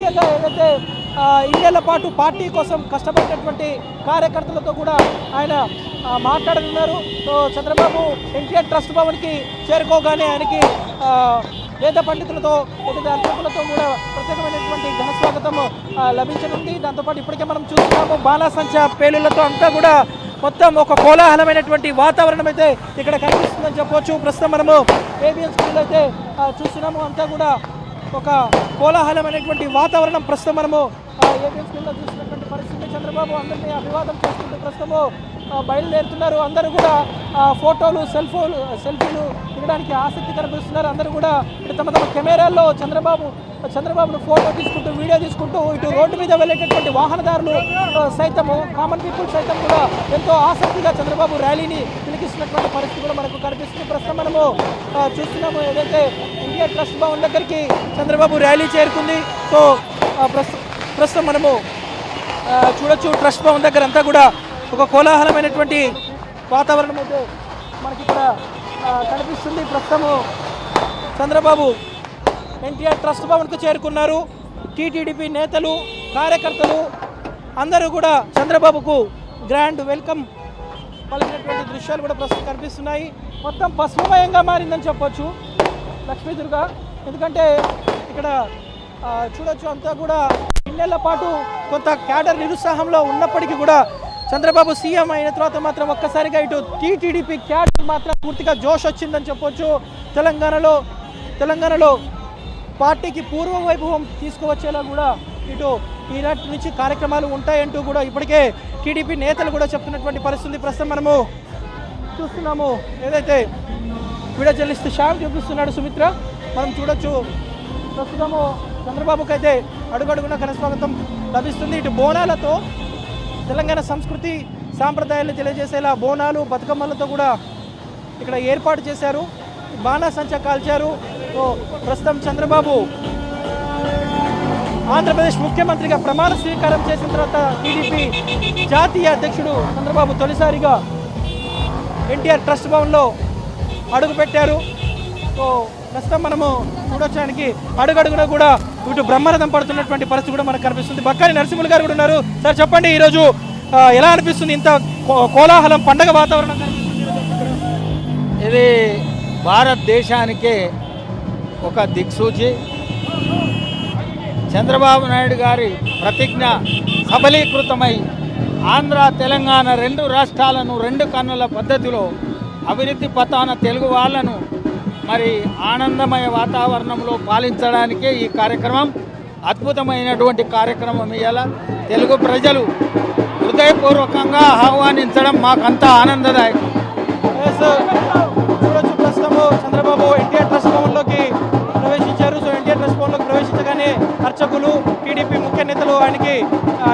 ఏదైతే ఇన్నేళ్ల పాటు పార్టీ కోసం కష్టపడినటువంటి కార్యకర్తలతో కూడా ఆయన మాట్లాడనున్నారు. సో చంద్రబాబు ఎన్టీఆర్ ట్రస్ట్ భవన్కి చేరుకోగానే ఆయనకి వేద పండితులతో అర్చకులతో కూడా ప్రత్యేకమైనటువంటి ఘన స్వాగతం లభించనుంది. దాంతోపాటు ఇప్పటికే మనం చూస్తున్నాము బాణాసంచా పేలుళ్లతో అంతా కూడా మొత్తం ఒక కోలాహలమైనటువంటి వాతావరణం అయితే ఇక్కడ కనిపిస్తుందని చెప్పవచ్చు. ప్రస్తుతం మనము ఏబిఎన్ స్కూల్ అయితే చూస్తున్నాము. అంతా కూడా ఒక కోలాహలమైనటువంటి వాతావరణం ప్రస్తుతం మనము ఏబిఎన్ స్కూల్లో చూసినటువంటి పరిస్థితి. చంద్రబాబు అందరినీ అభివాదం చేసుకుంటూ ప్రస్తుతము బయలుదేరుతున్నారు. అందరూ కూడా ఫోటోలు సెల్ఫీలు దిగడానికి ఆసక్తి కనిపిస్తున్నారు. అందరూ కూడా ఇటు తమ తమ కెమెరాల్లో చంద్రబాబును ఫోటో తీసుకుంటూ వీడియో తీసుకుంటూ ఇటు రోడ్డు మీద వెళ్ళేటటువంటి వాహనదారులు సైతము కామన్ పీపుల్ సైతం కూడా ఎంతో ఆసక్తిగా చంద్రబాబు ర్యాలీని పిలికిస్తున్నటువంటి పరిస్థితి కూడా మనకు కనిపిస్తుంది. ప్రస్తుతం మనము చూస్తున్నాము ఏదైతే ఎన్టీఆర్ ట్రస్ట్ భవన్ దగ్గరికి చంద్రబాబు ర్యాలీ చేరుకుంది. సో ప్రస్తుతం మనము చూడొచ్చు ట్రస్ట్ భవన్ దగ్గర అంతా కూడా ఒక కోలాహలమైనటువంటి వాతావరణం అయితే మనకి ఇక్కడ కనిపిస్తుంది. ప్రస్తుతము చంద్రబాబు ఎన్టీఆర్ ట్రస్ట్ భవన్కు చేరుకున్నారు. టీటీడీపీ నేతలు కార్యకర్తలు అందరూ కూడా చంద్రబాబుకు గ్రాండ్ వెల్కమ్ పలికినటువంటి దృశ్యాలు కూడా ప్రస్తుతం కనిపిస్తున్నాయి. మొత్తం పసుమమయంగా మారిందని చెప్పొచ్చు లక్ష్మీదుర్గ. ఎందుకంటే ఇక్కడ చూడొచ్చు అంతా కూడా ఇన్నేళ్ల పాటు కొంత క్యాడర్ నిరుత్సాహంలో ఉన్నప్పటికీ కూడా చంద్రబాబు సీఎం అయిన తర్వాత మాత్రం ఒక్కసారిగా ఇటు టీటీడీపీ క్యాడర్ మాత్రం పూర్తిగా జోష్ వచ్చిందని చెప్పొచ్చు. తెలంగాణలో పార్టీకి పూర్వ వైభవం తీసుకువచ్చేలా కూడా ఇటు ఈనాటి నుంచి కార్యక్రమాలు ఉంటాయంటూ కూడా ఇప్పటికే టీడీపీ నేతలు కూడా చెప్తున్నటువంటి పరిస్థితి ప్రస్తుతం మనము చూస్తున్నాము. ఏదైతే వీడియో జర్నలిస్ట్ శ్యామ్ చూపిస్తున్నాడు సుమిత్ర, మనం చూడొచ్చు. ప్రస్తుతము చంద్రబాబుకి అయితే అడుగడుగున ఘన స్వాగతం లభిస్తుంది. ఇటు బోనాలతో తెలంగాణ సంస్కృతి సాంప్రదాయాలు తెలియజేసేలా బోనాలు బతుకమ్మలతో కూడా ఇక్కడ ఏర్పాటు చేశారు. బాణాసంచా కాల్చారు. ప్రస్తుతం చంద్రబాబు ఆంధ్రప్రదేశ్ ముఖ్యమంత్రిగా ప్రమాణ స్వీకారం చేసిన తర్వాత టీడీపీ జాతీయ అధ్యక్షుడు చంద్రబాబు తొలిసారిగా ఎన్టీఆర్ ట్రస్ట్ భవన్లో అడుగుపెట్టారు. సో ప్రస్తుతం మనము చూడొచ్చానికి అడుగడుగున కూడా ఇటు బ్రహ్మరథం పడుతున్నటువంటి పరిస్థితి కూడా మనకు కనిపిస్తుంది. బక్కాని నరసింహులు గారు కూడా ఉన్నారు. సార్ చెప్పండి, ఈరోజు ఎలా అనిపిస్తుంది? ఇంత కోలాహలం పండగ వాతావరణం ఇది భారతదేశానికే ఒక దిక్సూచి. చంద్రబాబు నాయుడు గారి ప్రతిజ్ఞ సబలీకృతమై ఆంధ్ర తెలంగాణ రెండు రాష్ట్రాలను రెండు కన్నుల పద్ధతిలో అభివృద్ధి పథాన తెలుగు వాళ్ళను మరి ఆనందమయ వాతావరణంలో పాలించడానికే ఈ కార్యక్రమం అద్భుతమైనటువంటి కార్యక్రమం. ఇవాళ తెలుగు ప్రజలు హృదయపూర్వకంగా ఆహ్వానించడం మాకంతా ఆనందదాయకం. చూడొచ్చు ప్రస్తుతము చంద్రబాబు ఎన్టీఆర్ ట్రస్ట్ భవన్లోకి ప్రవేశించారు. సో ఎన్టీఆర్ ట్రస్ట్ భవన్లోకి ప్రవేశించగానే అర్చకులు టీడీపీ ముఖ్య నేతలు ఆయనకి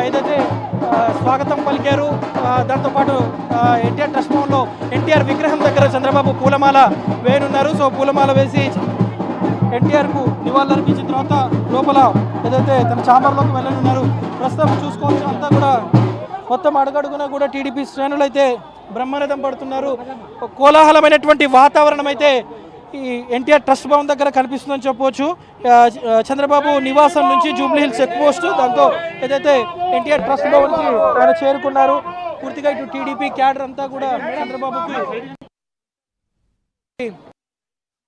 ఏదైతే స్వాగతం పలికారు. దాంతోపాటు ఎన్టీఆర్ ట్రస్ట్ భవన్లో ఎన్టీఆర్ విగ్రహం దగ్గర చంద్రబాబు పూలమాల వేయనున్నారు. సో పూలమాల వేసి ఎన్టీఆర్కు నివాళులర్పించిన తర్వాత లోపల ఏదైతే తన చాంబర్లోకి వెళ్ళనున్నారు. ప్రస్తుతం చూసుకోవచ్చు అంతా కూడా మొత్తం అడుగడుగున కూడా టీడీపీ శ్రేణులు అయితే బ్రహ్మరథం పడుతున్నారు. కోలాహలమైనటువంటి వాతావరణం అయితే ఈ ఎన్టీఆర్ ట్రస్ట్ భవన్ దగ్గర కనిపిస్తుందని చెప్పవచ్చు. చంద్రబాబు నివాసం నుంచి జూబ్లీ హిల్స్ చెక్ పోస్ట్, దాంతో ఏదైతే ఎన్టీఆర్ ట్రస్ట్ భవన్కి ఆయన చేరుకున్నారు. పూర్తిగా ఇటు టీడీపీ క్యాడర్ అంతా కూడా చంద్రబాబుకి